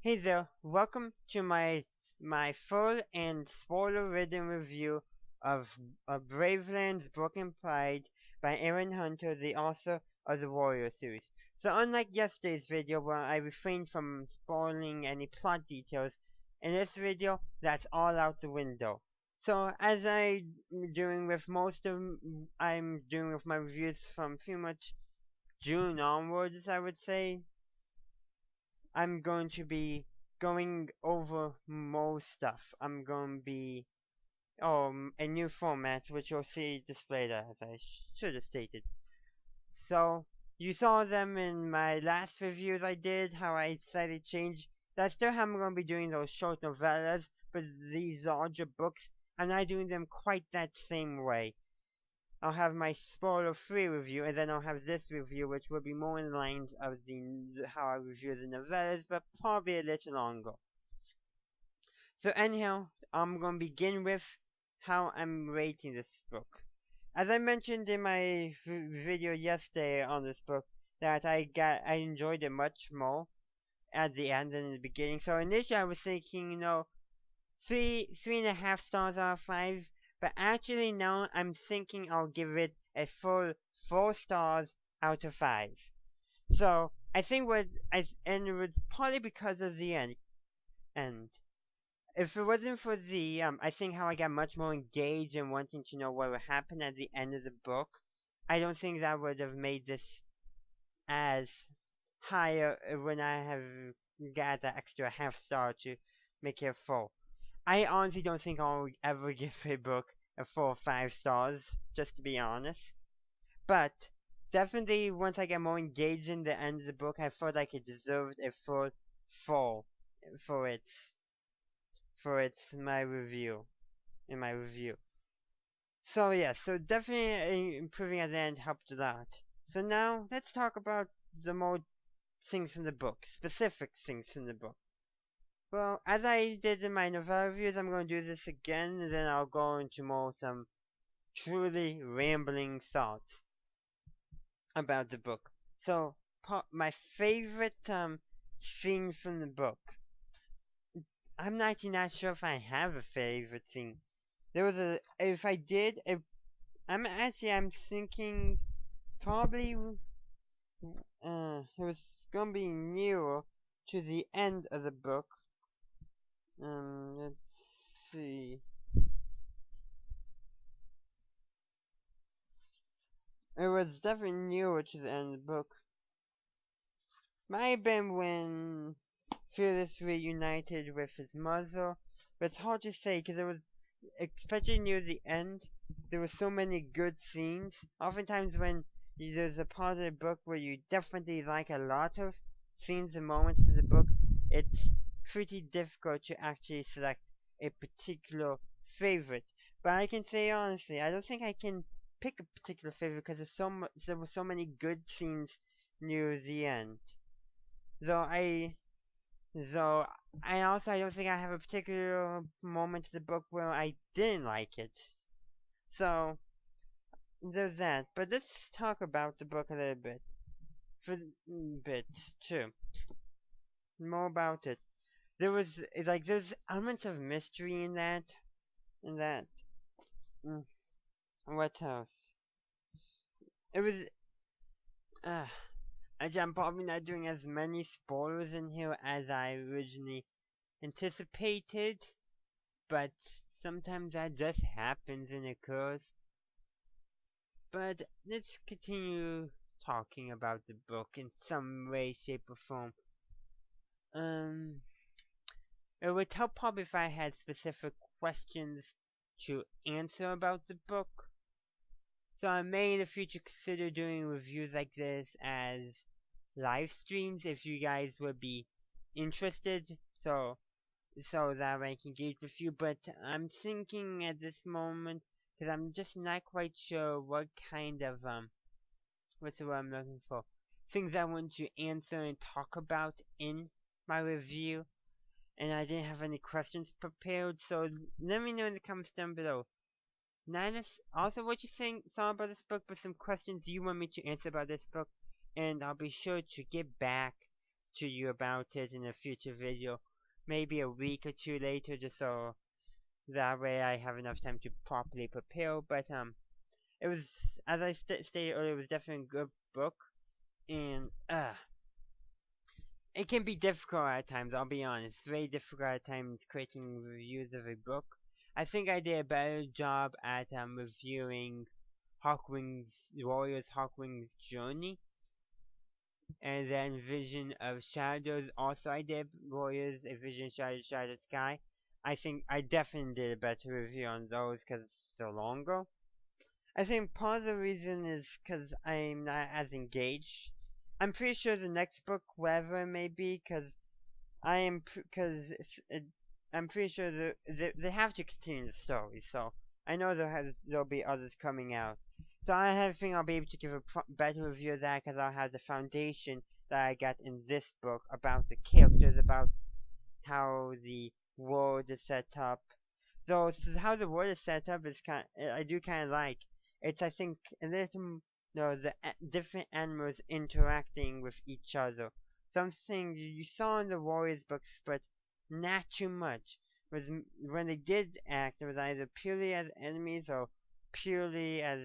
Hey there, welcome to my full and spoiler-ridden review of Bravelands Broken Pride by Aaron Hunter, the author of the Warrior series. So unlike yesterday's video where I refrained from spoiling any plot details, in this video that's all out the window. So as I'm doing with my reviews from pretty much June onwards, I would say. I'm going to be going over more stuff. I'm going to be a new format which you'll see displayed as I should have stated. So you saw them in my last reviews I did, how I decided to change. That's still how I'm going to be doing those short novellas, but these larger books, I'm not doing them quite that same way. I'll have my spoiler-free review, and then I'll have this review, which will be more in line of how I review the novellas, but probably a little longer. So anyhow, I'm gonna begin with how I'm rating this book. As I mentioned in my video yesterday on this book, that I enjoyed it much more at the end than in the beginning. So initially I was thinking, three and a half stars out of 5, but actually now I'm thinking I'll give it a full 4 stars out of 5. So I think and it was partly because of the end. And if it wasn't for I think how I got much more engaged and wanting to know what would happen at the end of the book, I don't think that would have made this as higher when I have got that extra half star to make it full. I honestly don't think I'll ever give a book a full 5 stars, just to be honest. But definitely, once I get more engaged in the end of the book, I felt like it deserved a full 4 for my review in my review. So yeah, so definitely improving at the end helped a lot. So now let's talk about the more things from the book, specific things from the book. Well, as I did in my novella reviews, I'm going to do this again, and then I'll go into some truly rambling thoughts about the book. So, my favorite scene from the book. I'm not actually not sure if I have a favorite scene. If I did, I'm thinking probably it was gonna be nearer to the end of the book. Let's see. It was definitely nearer to the end of the book. Might have been when Fearless reunited with his mother, but it's hard to say because it was, especially near the end, there were so many good scenes. Oftentimes when there's a part of the book where you definitely like a lot of scenes and moments in the book, it's pretty difficult to actually select a particular favorite. But I can say honestly, I don't think I can pick a particular favorite because there were so many good scenes near the end. Though I Though I don't think I have a particular moment in the book where I didn't like it. So there's that. But let's talk about the book a little bit. For a bit too. More about it. There's elements of mystery in that. In that. Mm, what else? It was. Uh, I'm probably not doing as many spoilers in here as I originally anticipated. But sometimes that just happens and occurs. But let's continue talking about the book in some way, shape, or form. It would help probably if I had specific questions to answer about the book. So I may in the future consider doing reviews like this as live streams if you guys would be interested. So that I can engage with you, but I'm thinking at this moment, because I'm just not quite sure what kind of, what's the word I'm looking for, things I want to answer and talk about in my review, and I didn't have any questions prepared, so let me know in the comments down below. Also what you saw about this book, but some questions you want me to answer about this book, and I'll be sure to get back to you about it in a future video, maybe a week or two later, just so that way I have enough time to properly prepare. But it was, as I stated earlier, it was definitely a good book, and it can be difficult at times. I'll be honest, very difficult at times creating reviews of a book. I think I did a better job at reviewing Warriors Hawkwing's Journey, and then Vision of Shadows. Also, I did Warriors, A Vision Shadow, Shadow Sky. I think I definitely did a better review on those because it's so long ago. I think part of the reason is because I'm not as engaged. I'm pretty sure the next book, whatever it may be, because I'm pretty sure they have to continue the story. So I know there'll be others coming out. So I have a feeling I'll be able to give a better review of that because I'll have the foundation that I got in this book about the characters, about how the world is set up. So how the world is set up is I do kind of like. It's, I think, a little, the different animals interacting with each other. Something you saw in the Warriors books, but not too much. Was when they did act, it was either purely as enemies or purely as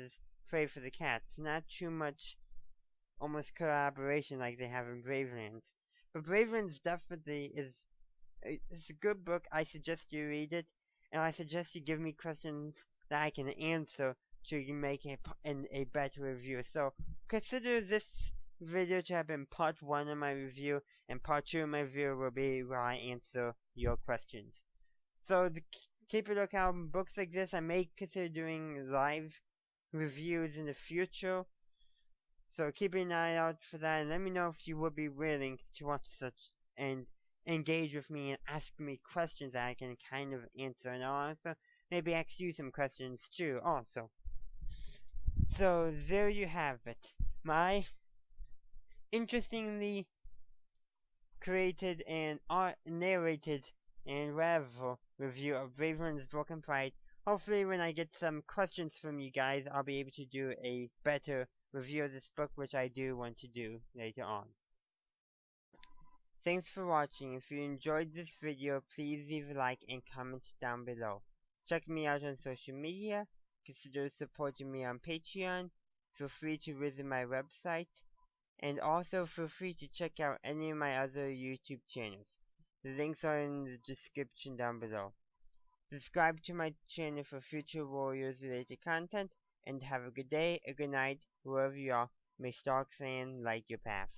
prey for the cats. Not too much, almost collaboration like they have in Bravelands. But Bravelands definitely is it's a good book. I suggest you read it, and I suggest you give me questions that I can answer to make a better review. So consider this video to have been part 1 of my review, and part 2 of my review will be where I answer your questions. So keep a lookout on books like this. I may consider doing live reviews in the future. So keep an eye out for that, and let me know if you would be willing to watch such and engage with me and ask me questions that I can kind of answer, and I'll also maybe ask you some questions too also. So there you have it. My interestingly created and narrated and whatever review of Braveland's Broken Pride. Hopefully when I get some questions from you guys, I'll be able to do a better review of this book, which I do want to do later on. Thanks for watching. If you enjoyed this video, please leave a like and comment down below. Check me out on social media. Consider supporting me on Patreon. Feel free to visit my website. And also feel free to check out any of my other YouTube channels. The links are in the description down below. Subscribe to my channel for future Warriors related content. And have a good day, a good night, wherever you are. May Stark Sand light your path.